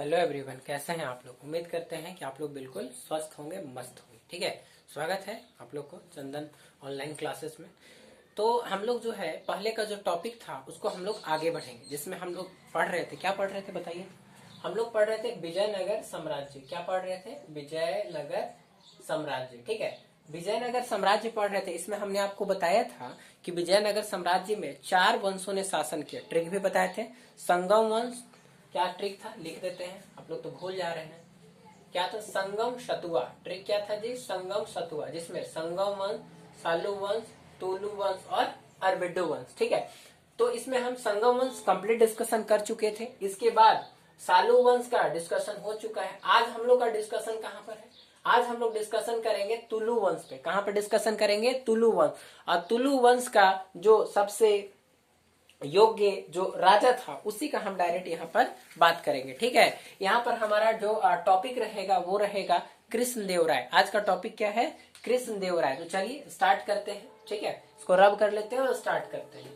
Hello everyone, कैसे हैं आप लोग। उम्मीद करते हैं कि आप लोग बिल्कुल स्वस्थ होंगे, मस्त होंगे। ठीक है, स्वागत है आप लोग को चंदन ऑनलाइन क्लासेस में। तो हम लोग जो है पहले का जो टॉपिक था उसको हम लोग आगे बढ़ेंगे, जिसमें हम लोग पढ़ रहे थे। क्या पढ़ रहे थे बताइए। हम लोग पढ़ रहे थे विजयनगर साम्राज्य। क्या पढ़ रहे थे? विजयनगर साम्राज्य। ठीक है, विजयनगर साम्राज्य पढ़ रहे थे। इसमें हमने आपको बताया था कि विजयनगर साम्राज्य में 4 वंशों ने शासन किया। ट्रिक भी बताए थे। संगम वंश, क्या ट्रिक था लिख देते हैं, आप लोग तो भूल जा रहे हैं। क्या था? संगम शतुआ। ट्रिक क्या था जी? संगम शतुआ, जिसमें संगम वंश, सालू वंश, तुलु वंश और अरबिडो वंश। ठीक है, तो इसमें हम संगम वंश कंप्लीट डिस्कशन कर चुके थे। इसके बाद सालू वंश का डिस्कशन हो चुका है। आज हम लोग का डिस्कशन कहाँ पर है? आज हम लोग डिस्कशन करेंगे तुलु वंश पे। कहाँ पर डिस्कशन करेंगे? तुलु वंश। और तुलु वंश का जो सबसे योग्य जो राजा था उसी का हम डायरेक्ट यहाँ पर बात करेंगे। ठीक है, यहाँ पर हमारा जो टॉपिक रहेगा वो रहेगा कृष्णदेवराय। आज का टॉपिक क्या है? कृष्णदेवराय। तो चलिए स्टार्ट करते हैं। ठीक है, इसको रब कर लेते हैं और स्टार्ट करते हैं।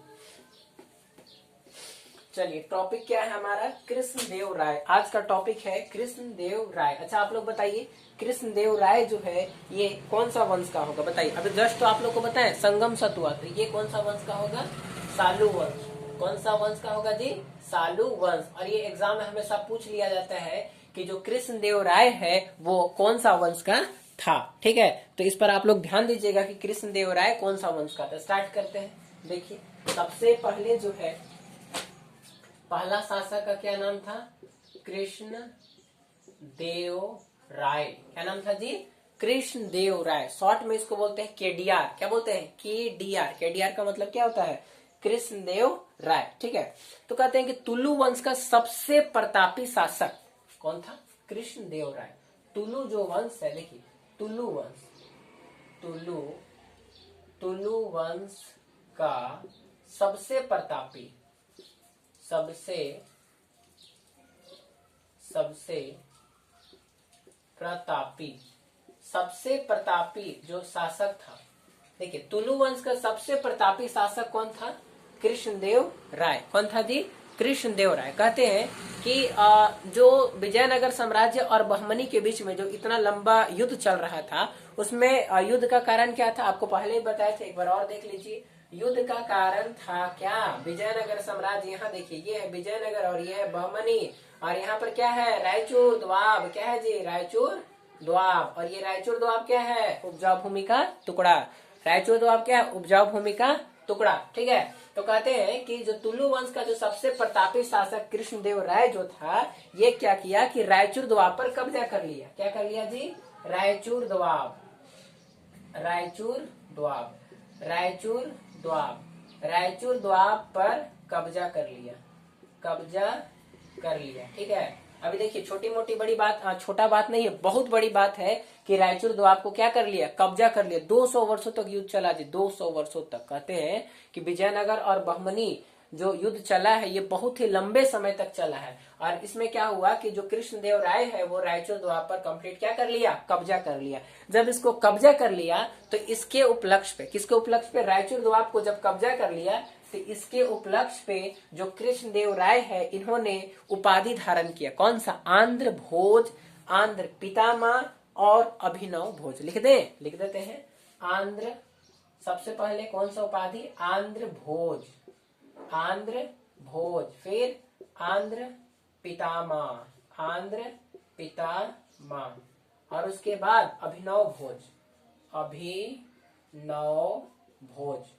चलिए, टॉपिक क्या है हमारा? कृष्णदेवराय। आज का टॉपिक है कृष्णदेवराय। अच्छा, आप लोग बताइए, कृष्णदेवराय जो है ये कौन सा वंश का होगा? बताइए। अभी जस्ट तो आप लोग को बताएं संगम शतुआ, तो ये कौन सा वंश का होगा? सालू वंश। कौन सा वंश का होगा जी? सालू वंश। और ये एग्जाम में हमेशा पूछ लिया जाता है कि जो कृष्णदेवराय है वो कौन सा वंश का था। ठीक है, तो इस पर आप लोग ध्यान दीजिएगा कि कृष्णदेवराय कौन सा वंश का था। स्टार्ट करते हैं। देखिए, सबसे पहले जो है पहला शासक का क्या नाम था? कृष्ण देव राय। क्या नाम था जी? कृष्ण देव राय। शॉर्ट में इसको बोलते हैं केडीआर। क्या बोलते हैं? केडीआर। केडीआर का मतलब क्या होता है? कृष्ण देव राय। ठीक है, तो कहते हैं कि तुलु वंश का सबसे प्रतापी शासक कौन था? कृष्ण देव राय। तुलु जो वंश है, देखिए तुलु वंश, तुलु वंश का सबसे प्रतापी, सबसे प्रतापी जो शासक था। देखिए, तुलु वंश का सबसे प्रतापी शासक कौन था? कृष्णदेव राय। कौन था जी? कृष्णदेव राय। कहते हैं कि जो विजयनगर साम्राज्य और बहमनी के बीच में जो इतना लंबा युद्ध चल रहा था, उसमें युद्ध का कारण क्या था? आपको पहले ही बताए थे, एक बार और देख लीजिए। युद्ध का कारण था क्या? विजयनगर साम्राज्य। यहाँ देखिए, ये है विजयनगर और ये है बहमनी, और यहाँ पर क्या है? रायचूर द्वाब। क्या है जी? रायचूर द्वाब। और ये रायचूर द्वाब क्या है? उपजाऊ भूमि का टुकड़ा। रायचूर द्वाब क्या है? उपजाऊ भूमि का टुकड़ा। ठीक है, तो कहते हैं कि जो तुलु वंश का जो सबसे प्रतापी शासक कृष्णदेव राय जो था, ये क्या किया कि रायचूर द्वाब पर कब्जा कर लिया। क्या कर लिया जी? रायचूर द्वाब, रायचूर द्वाब, रायचूर द्वाब, रायचूर द्वाब पर कब्जा कर लिया, कब्जा कर लिया। ठीक है, अभी देखिए, छोटी मोटी बड़ी बात, छोटा बात नहीं है, बहुत बड़ी बात है कि रायचूर द्वाब को क्या कर लिया? कब्जा कर लिया। 200 वर्षों तक युद्ध चला जी, 200 वर्षों तक। कहते हैं कि विजयनगर और बहमनी जो युद्ध चला है ये बहुत ही लंबे समय तक चला है। और इसमें क्या हुआ कि जो कृष्णदेव राय है वो रायचूर द्वाब पर कंप्लीट क्या कर लिया? कब्जा कर लिया। जब इसको कब्जा कर लिया तो इसके उपलक्ष्य पे, किसके उपलक्ष्य पे? रायचूर द्वाब को जब कब्जा कर लिया तो इसके उपलक्ष्य पे जो कृष्णदेव राय है इन्होंने उपाधि धारण किया। कौन सा? आंध्र भोज, आंध्र पितामह और अभिनव भोज। लिख देते हैं। आंध्र, सबसे पहले कौन सा उपाधि? आंध्र भोज, आंध्र भोज। फिर आंध्र पितामह, आंध्र पितामह। और उसके बाद अभिनव भोज, अभिनव भोज।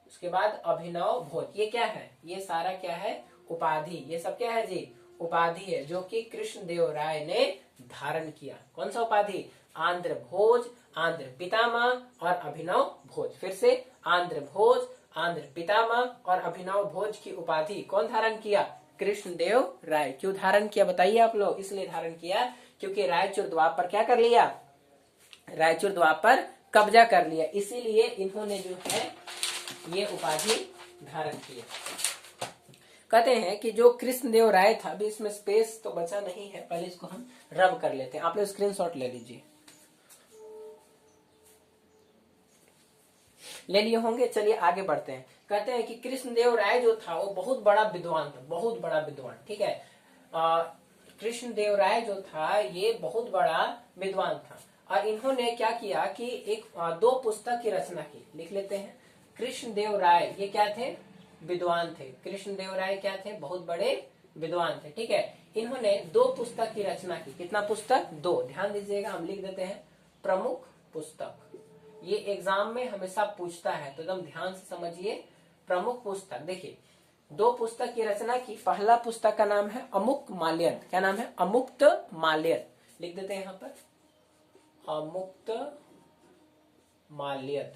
उसके बाद अभिनव भोज। ये क्या है? ये सारा क्या है? उपाधि। ये सब क्या है जी? उपाधि है जो कि कृष्णदेव राय ने धारण किया। कौन सा उपाधि? आंध्र भोज, आंध्र पितामह और अभिनव भोज। फिर से आंध्र भोज, आंध्र पितामह और अभिनव भोज की उपाधि कौन धारण किया? कृष्णदेव राय। क्यों धारण किया बताइए आप लोग? इसलिए धारण किया क्योंकि रायचूर द्वाब पर क्या कर लिया? रायचूर द्वाब पर कब्जा कर लिया, इसीलिए इन्होंने जो है ये उपाधि धारण किया। कहते हैं कि जो कृष्णदेव राय था, अभी इसमें स्पेस तो बचा नहीं है, पहले इसको हम रब कर लेते हैं। आप लोग स्क्रीनशॉट ले लीजिए, ले लिए होंगे। चलिए आगे बढ़ते हैं। कहते हैं कि कृष्णदेव राय जो था वो बहुत बड़ा विद्वान था, बहुत बड़ा विद्वान। ठीक है, कृष्णदेव राय जो था ये बहुत बड़ा विद्वान था और इन्होंने क्या किया कि दो पुस्तक की रचना की। लिख लेते हैं, कृष्णदेव राय ये क्या थे, विद्वान थे। कृष्णदेव राय क्या थे, बहुत बड़े विद्वान थे। ठीक है, इन्होंने दो पुस्तक की रचना की। कितना पुस्तक, दो। ध्यान दीजिएगा, हम लिख देते हैं प्रमुख पुस्तक। ये एग्जाम में हमेशा पूछता है तो एकदम ध्यान से समझिए। प्रमुख पुस्तक, देखिए दो पुस्तक की रचना की। पहला पुस्तक का नाम है अमुक्त माल्यद। क्या नाम है, अमुक्त माल्यद। लिख देते हैं यहाँ पर अमुक्त माल्यद।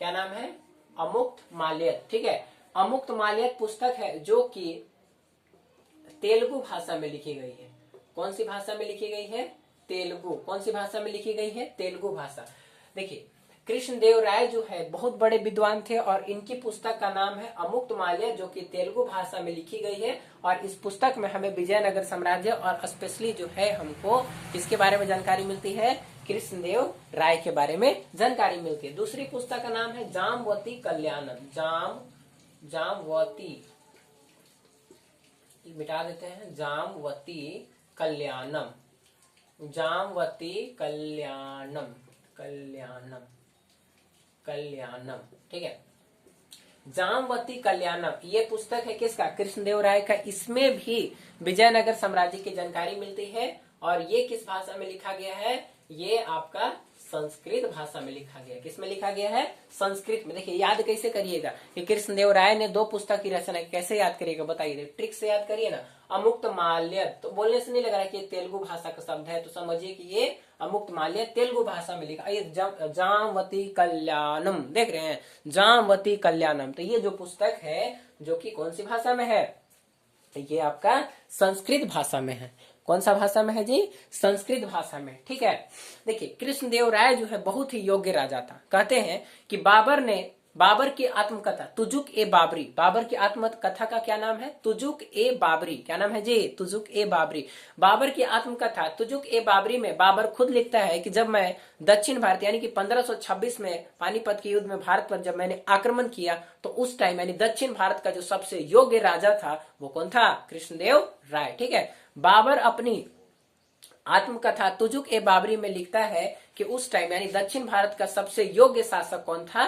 क्या नाम है, अमुक्त माल्यद। ठीक है, अमुक्त माल्यद पुस्तक है जो कि तेलुगु भाषा में लिखी गई है। कौन सी भाषा में लिखी गई है, तेलुगु। कौन सी भाषा में लिखी गई है, तेलुगु भाषा। देखिए कृष्णदेव राय जो है बहुत बड़े विद्वान थे और इनकी पुस्तक का नाम है अमुक्त माल्यद जो कि तेलुगु भाषा में लिखी गई है। और इस पुस्तक में हमें विजयनगर साम्राज्य और स्पेशली जो है हमको किसके बारे में जानकारी मिलती है, कृष्णदेव राय के बारे में जानकारी मिलती है। दूसरी पुस्तक का नाम है जामवती कल्याणम। जामवती मिटा देते हैं, जामवती कल्याणम। जामवती कल्याणम, कल्याणम, कल्याणम। ठीक है, जामवती कल्याणम ये पुस्तक है किसका, कृष्णदेव राय का। इसमें भी विजयनगर साम्राज्य की जानकारी मिलती है। और ये किस भाषा में लिखा गया है, ये आपका संस्कृत भाषा में लिखा गया है। किसमें लिखा गया है, संस्कृत में। देखिए याद कैसे करिएगा कि कृष्णदेव राय ने दो पुस्तक की रचना, कैसे याद करिएगा बताइए, ट्रिक से याद करिए ना। अमुक्त माल्यद, तो बोलने से नहीं लग रहा है कि ये तेलुगु भाषा का शब्द है, तो समझिए कि ये अमुक्त माल्यद तेलुगु भाषा में लिखा। ये जामवती कल्याणम, देख रहे हैं, जामवती कल्याणम। तो ये जो पुस्तक है जो कि कौन सी भाषा में है, ये आपका संस्कृत भाषा में है। कौन सा भाषा में है जी, संस्कृत भाषा में। ठीक है, देखिए कृष्णदेव राय जो है बहुत ही योग्य राजा था। कहते हैं कि बाबर की आत्मकथा तुजुक ए बाबरी। बाबर की आत्मकथा का क्या नाम है, तुजुक ए बाबरी। क्या नाम है जी, तुजुक ए बाबरी। बाबर की आत्मकथा तुजुक ए बाबरी में बाबर खुद लिखता है कि जब मैं दक्षिण भारत यानी कि 1526 में पानीपत के युद्ध में भारत पर जब मैंने आक्रमण किया तो उस टाइम यानी दक्षिण भारत का जो सबसे योग्य राजा था वो कौन था, कृष्णदेव राय। ठीक है, बाबर अपनी आत्मकथा तुजुक ए बाबरी में लिखता है कि उस टाइम यानी दक्षिण भारत का सबसे योग्य शासक कौन था,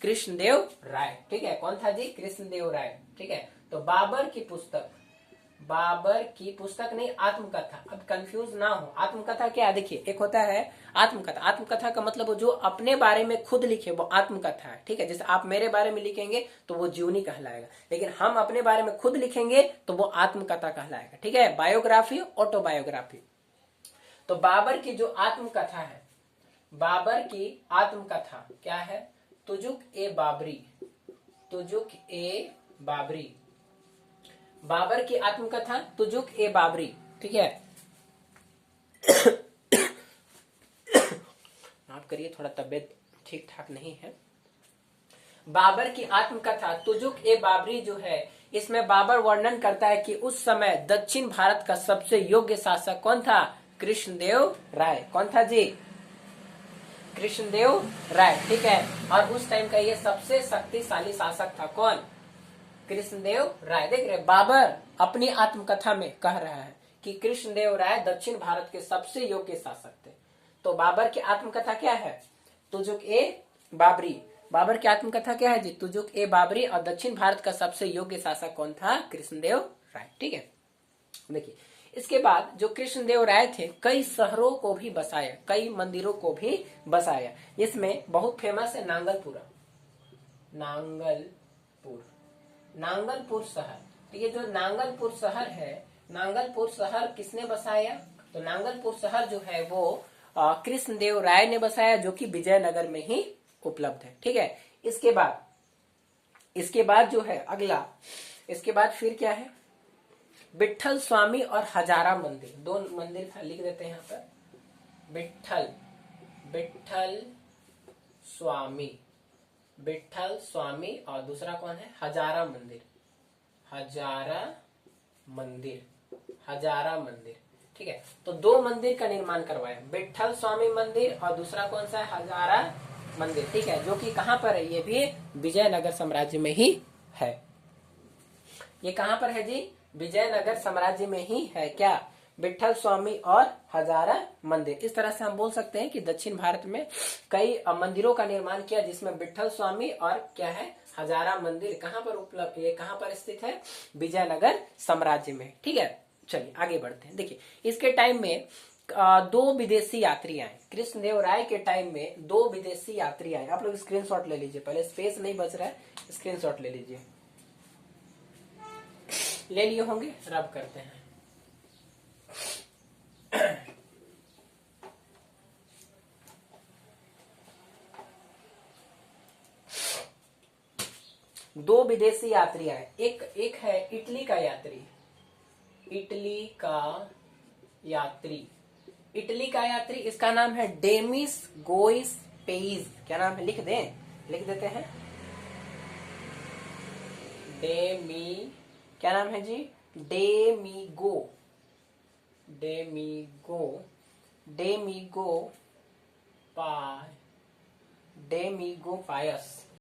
कृष्णदेव राय। ठीक है, कौन था जी, कृष्णदेव राय। ठीक है, तो बाबर की पुस्तक नहीं, आत्मकथा। अब कंफ्यूज ना हो, आत्मकथा क्या है, देखिए एक होता है आत्मकथा। आत्मकथा का मतलब वो जो अपने बारे में खुद लिखे वो आत्मकथा है। ठीक है, जैसे आप मेरे बारे में लिखेंगे तो वो जीवनी कहलाएगा, लेकिन हम अपने बारे में खुद लिखेंगे तो वो आत्मकथा कहलाएगा। ठीक है, बायोग्राफी, ऑटोबायोग्राफी। तो बाबर की जो आत्मकथा है, बाबर की आत्मकथा क्या है, तुजुक ए बाबरी। तुजुक ए बाबरी, बाबर की आत्मकथा तुजुक ए बाबरी। ठीक है, माफ करिए थोड़ा तबीयत ठीक ठाक नहीं है। बाबर की आत्मकथा तुजुक ए बाबरी जो है, इसमें बाबर वर्णन करता है कि उस समय दक्षिण भारत का सबसे योग्य शासक कौन था, कृष्णदेव राय। कौन था जी, कृष्णदेव राय। ठीक है, और उस टाइम का ये सबसे शक्तिशाली शासक था कौन, कृष्णदेव राय। देख रहे, बाबर अपनी आत्मकथा में कह रहा है कि कृष्णदेव राय दक्षिण भारत के सबसे योग्य शासक थे। तो बाबर की आत्मकथा क्या है, तुजुक ए बाबरी। बाबर की आत्मकथा क्या है जी, तुजुक ए बाबरी। और दक्षिण भारत का सबसे योग्य शासक कौन था, कृष्णदेव राय। ठीक है, देखिए इसके बाद जो कृष्णदेव राय थे कई शहरों को भी बसाया, कई मंदिरों को भी बसाया। इसमें बहुत फेमस है नांगलपुरा, नांगलपुर शहर। तो ये जो नांगलपुर शहर है, नांगलपुर शहर किसने बसाया, तो नांगलपुर शहर जो है वो कृष्णदेव राय ने बसाया, जो कि विजयनगर में ही उपलब्ध है। ठीक है, इसके बाद जो है अगला, इसके बाद फिर क्या है, विठल स्वामी और हजारा मंदिर। दो मंदिर था, लिख देते हैं यहाँ पर, विठल स्वामी और दूसरा कौन है, हजारा मंदिर। ठीक है, तो दो मंदिर का निर्माण करवाया, विठल स्वामी मंदिर और दूसरा कौन सा है, हजारा मंदिर। ठीक है, जो कि कहाँ पर है, ये भी विजयनगर साम्राज्य में ही है। ये कहाँ पर है जी, विजयनगर साम्राज्य में ही है क्या? विठल स्वामी और हजारा मंदिर। इस तरह से हम बोल सकते हैं कि दक्षिण भारत में कई मंदिरों का निर्माण किया, जिसमें विठल स्वामी और क्या है, हजारा मंदिर कहाँ पर उपलब्ध, ये कहाँ पर स्थित है? विजयनगर साम्राज्य में। ठीक है, चलिए आगे बढ़ते हैं। देखिए इसके टाइम में दो विदेशी यात्री आए। कृष्णदेव राय के टाइम में दो विदेशी यात्री आए। आप लोग स्क्रीनशॉट ले लीजिए, पहले स्पेस नहीं बच रहा है, स्क्रीनशॉट ले लीजिए। ले लिए होंगे, रब करते हैं। दो विदेशी यात्री आए। एक है इटली का यात्री, इटली का यात्री, इटली का यात्री, इसका नाम है डेमिस गोइस पेइज। क्या नाम है? लिख दें, लिख देते हैं। क्या नाम है जी? डेमिगो, डेमिगो, डेमिगो पायस।